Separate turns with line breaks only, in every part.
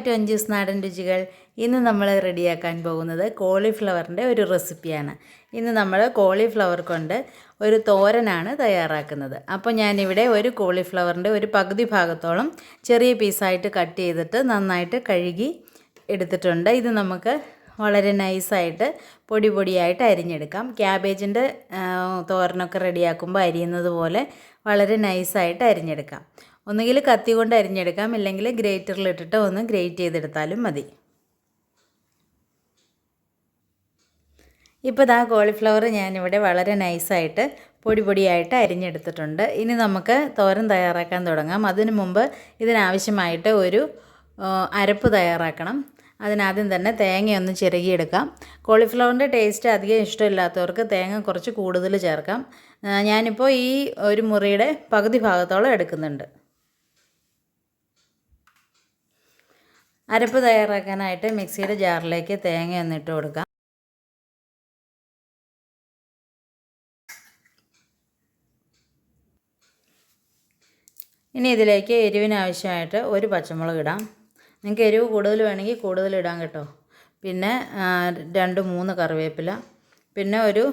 To Anju's നാടൻ രുചികൾ. ഇന്ന് നമ്മൾ റെഡിയാക്കാൻ പോകുന്നത് കോളിഫ്ലവറിൻ്റെ ഒരു റെസിപ്പിയാണ്. ഇന്ന് നമ്മൾ കോളിഫ്ലവർ കൊണ്ട് ഒരു തോരനാണ് തയ്യാറാക്കുന്നത്. അപ്പോൾ ഞാനിവിടെ ഒരു കോളിഫ്ലവറിൻ്റെ ഒരു പകുതി ഭാഗത്തോളം ചെറിയ പീസായിട്ട് കട്ട് ചെയ്തിട്ട് നന്നായിട്ട് കഴുകി എടുത്തിട്ടുണ്ട്. ഇത് നമുക്ക് വളരെ നൈസായിട്ട് പൊടി പൊടിയായിട്ട് അരിഞ്ഞെടുക്കാം. ക്യാബേജിൻ്റെ തോരനൊക്കെ റെഡിയാക്കുമ്പോൾ അരിയുന്നത് പോലെ വളരെ നൈസായിട്ട് അരിഞ്ഞെടുക്കാം. ഒന്നുകിൽ കത്തി കൊണ്ട് അരിഞ്ഞെടുക്കാം, ഇല്ലെങ്കിൽ ഗ്രേറ്ററിലിട്ടിട്ട് ഒന്ന് ഗ്രേറ്റ് ചെയ്തെടുത്താലും മതി. ഇപ്പോൾ ദാ കോളിഫ്ലവർ ഞാനിവിടെ വളരെ നൈസായിട്ട് പൊടി പൊടിയായിട്ട് അരിഞ്ഞെടുത്തിട്ടുണ്ട്. ഇനി നമുക്ക് തോരൻ തയ്യാറാക്കാൻ തുടങ്ങാം. അതിനു മുമ്പ് ഇതിനാവശ്യമായിട്ട് ഒരു അരപ്പ് തയ്യാറാക്കണം. അതിനാദ്യം തന്നെ തേങ്ങയൊന്ന് ചിരകിയെടുക്കാം. കോളിഫ്ലവറിൻ്റെ ടേസ്റ്റ് അധികം ഇഷ്ടമില്ലാത്തവർക്ക് തേങ്ങ കുറച്ച് കൂടുതൽ ചേർക്കാം. ഞാനിപ്പോൾ ഈ ഒരു മുറിയുടെ പകുതി ഭാഗത്തോളം എടുക്കുന്നുണ്ട്. അരപ്പ് തയ്യാറാക്കാനായിട്ട് മിക്സിയുടെ ജാറിലേക്ക് തേങ്ങ ഒന്നിട്ട് കൊടുക്കാം. ഇനി ഇതിലേക്ക് എരിവിനാവശ്യമായിട്ട് ഒരു പച്ചമുളക് ഇടാം. നിങ്ങൾക്ക് എരിവ് കൂടുതൽ വേണമെങ്കിൽ കൂടുതൽ ഇടാം കേട്ടോ. പിന്നെ 2-3 കറിവേപ്പില, പിന്നെ ഒരു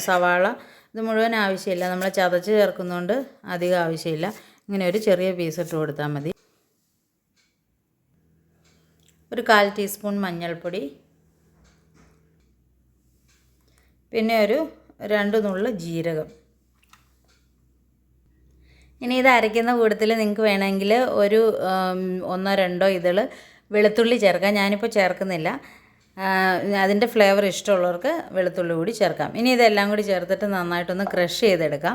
സവാള. ഇത് മുഴുവൻ ആവശ്യമില്ല, നമ്മൾ ചതച്ച് ചേർക്കുന്നതുകൊണ്ട് അധികം ആവശ്യമില്ല. ഇങ്ങനെ ഒരു ചെറിയ പീസ് ഇട്ട് കൊടുത്താൽ മതി. ഒരു 1/4 ടീസ്പൂൺ മഞ്ഞൾപ്പൊടി, പിന്നെ ഒരു 2 നുള്ള് ജീരകം. ഇനി ഇത് അരയ്ക്കുന്ന കൂട്ടത്തിൽ നിങ്ങൾക്ക് വേണമെങ്കിൽ ഒരു 1-2 ഇതൾ വെളുത്തുള്ളി ചേർക്കാം. ഞാനിപ്പോൾ ചേർക്കുന്നില്ല. അതിൻ്റെ ഫ്ലേവർ ഇഷ്ടമുള്ളവർക്ക് വെളുത്തുള്ളി കൂടി ചേർക്കാം. ഇനി ഇതെല്ലാം കൂടി ചേർത്തിട്ട് നന്നായിട്ടൊന്ന് ക്രഷ് ചെയ്തെടുക്കാം.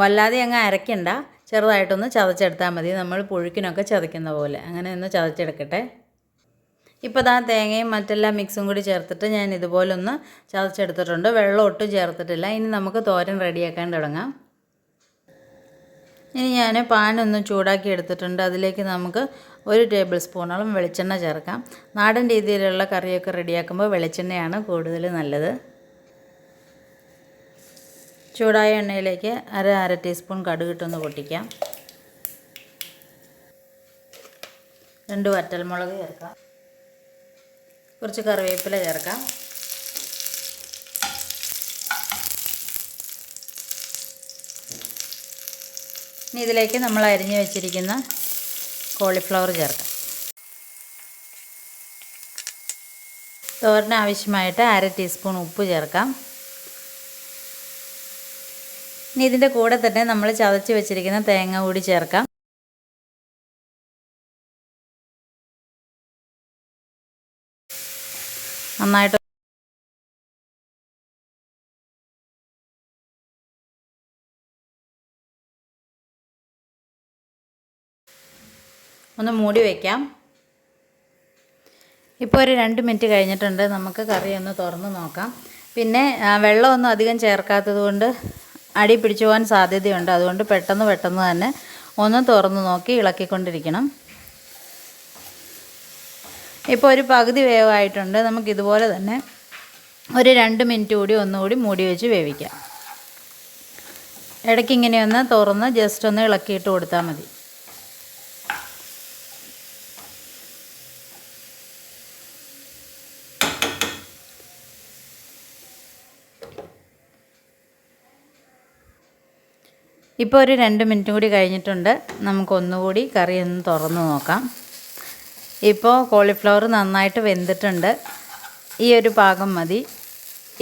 വല്ലാതെ അങ്ങ് അരയ്ക്കണ്ട, ചെറുതായിട്ടൊന്ന് ചതച്ചെടുത്താൽ മതി. നമ്മൾ പുഴുക്കിനൊക്കെ ചതയ്ക്കുന്ന പോലെ അങ്ങനെ ഒന്ന് ചതച്ചെടുക്കട്ടെ. ഇപ്പോൾ ദാ തേങ്ങയും മറ്റെല്ലാം മിക്സും കൂടി ചേർത്തിട്ട് ഞാൻ ഇതുപോലെ ഒന്ന് ചതച്ചെടുത്തിട്ടുണ്ട്. വെള്ളം ഒട്ടും ചേർത്തിട്ടില്ല. ഇനി നമുക്ക് തോരൻ റെഡിയാക്കാൻ തുടങ്ങാം. ഇനി ഞാൻ പാനൊന്ന് ചൂടാക്കി എടുത്തിട്ടുണ്ട്. അതിലേക്ക് നമുക്ക് 1 ടേബിൾ സ്പൂണോളം വെളിച്ചെണ്ണ ചേർക്കാം. നാടൻ രീതിയിലുള്ള കറിയൊക്കെ റെഡിയാക്കുമ്പോൾ വെളിച്ചെണ്ണയാണ് കൂടുതൽ നല്ലത്. ചൂടായ എണ്ണയിലേക്ക് അര ടീസ്പൂൺ കടുകിട്ടൊന്ന് പൊട്ടിക്കാം. 2 വറ്റൽമുളക് ചേർക്കാം. കുറച്ച് കറിവേപ്പില ചേർക്കാം. ഇനി ഇതിലേക്ക് നമ്മൾ അരിഞ്ഞു വെച്ചിരിക്കുന്ന കോളിഫ്ലവർ ചേർക്കാം. തോരന് ആവശ്യമായിട്ട് 1/2 ടീസ്പൂൺ ഉപ്പ് ചേർക്കാം. ഇനി ഇതിൻ്റെ കൂടെ തന്നെ നമ്മൾ ചതച്ച് വെച്ചിരിക്കുന്ന തേങ്ങ കൂടി ചേർക്കാം. നന്നായിട്ട് ഒന്ന് മൂടി വയ്ക്കാം. ഇപ്പോൾ ഒരു 2 മിനിറ്റ് കഴിഞ്ഞിട്ടുണ്ട്. നമുക്ക് കറി ഒന്ന് തുറന്ന് നോക്കാം. പിന്നെ വെള്ളമൊന്നും അധികം ചേർക്കാത്തത് കൊണ്ട് അടി പിടിച്ചു പോകാൻ സാധ്യതയുണ്ട്. അതുകൊണ്ട് പെട്ടെന്ന് തന്നെ ഒന്ന് തുറന്ന് നോക്കി ഇളക്കിക്കൊണ്ടിരിക്കണം. ഇപ്പോൾ ഒരു പകുതി വേവായിട്ടുണ്ട്. നമുക്കിതുപോലെ തന്നെ ഒരു 2 മിനിറ്റ് കൂടി ഒന്നുകൂടി മൂടി വെച്ച് വേവിക്കാം. ഇടയ്ക്ക് ഇങ്ങനെയൊന്ന് തുറന്ന് ജസ്റ്റ് ഒന്ന് ഇളക്കിയിട്ട് കൊടുത്താൽ മതി. ഇപ്പോൾ ഒരു 2 മിനിറ്റ് കൂടി കഴിഞ്ഞിട്ടുണ്ട്. നമുക്കൊന്നുകൂടി കറി ഒന്ന് തുറന്ന് നോക്കാം. ഇപ്പോൾ കോളിഫ്ലവർ നന്നായിട്ട് വെന്തിട്ടുണ്ട്. ഈ ഒരു പാകം മതി.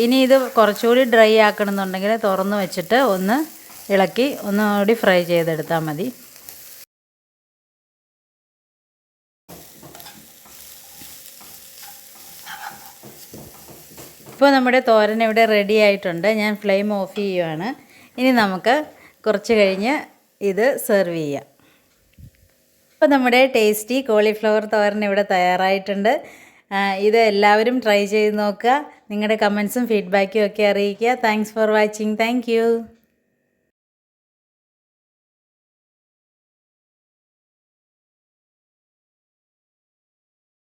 ഇനി ഇത് കുറച്ചുകൂടി ഡ്രൈ ആക്കണമെന്നുണ്ടെങ്കിൽ തുറന്ന് വെച്ചിട്ട് ഒന്ന് ഇളക്കി ഒന്നുകൂടി ഫ്രൈ ചെയ്തെടുത്താൽ മതി. ഇപ്പോൾ നമ്മുടെ തോരൻ ഇവിടെ റെഡി ആയിട്ടുണ്ട്. ഞാൻ ഫ്ലെയിം ഓഫ് ചെയ്യുവാണ്. ഇനി നമുക്ക് കുറച്ച് കഴിഞ്ഞ് ഇത് സെർവ് ചെയ്യാം. ഇപ്പോൾ നമ്മുടെ ടേസ്റ്റി കോളിഫ്ലവർ തോരൻ ഇവിടെ തയ്യാറായിട്ടുണ്ട്. ഇത് എല്ലാവരും ട്രൈ ചെയ്ത് നോക്കുക. നിങ്ങളുടെ കമൻസും ഫീഡ്ബാക്കും ഒക്കെ അറിയിക്കുക. Thanks for watching. Thank you.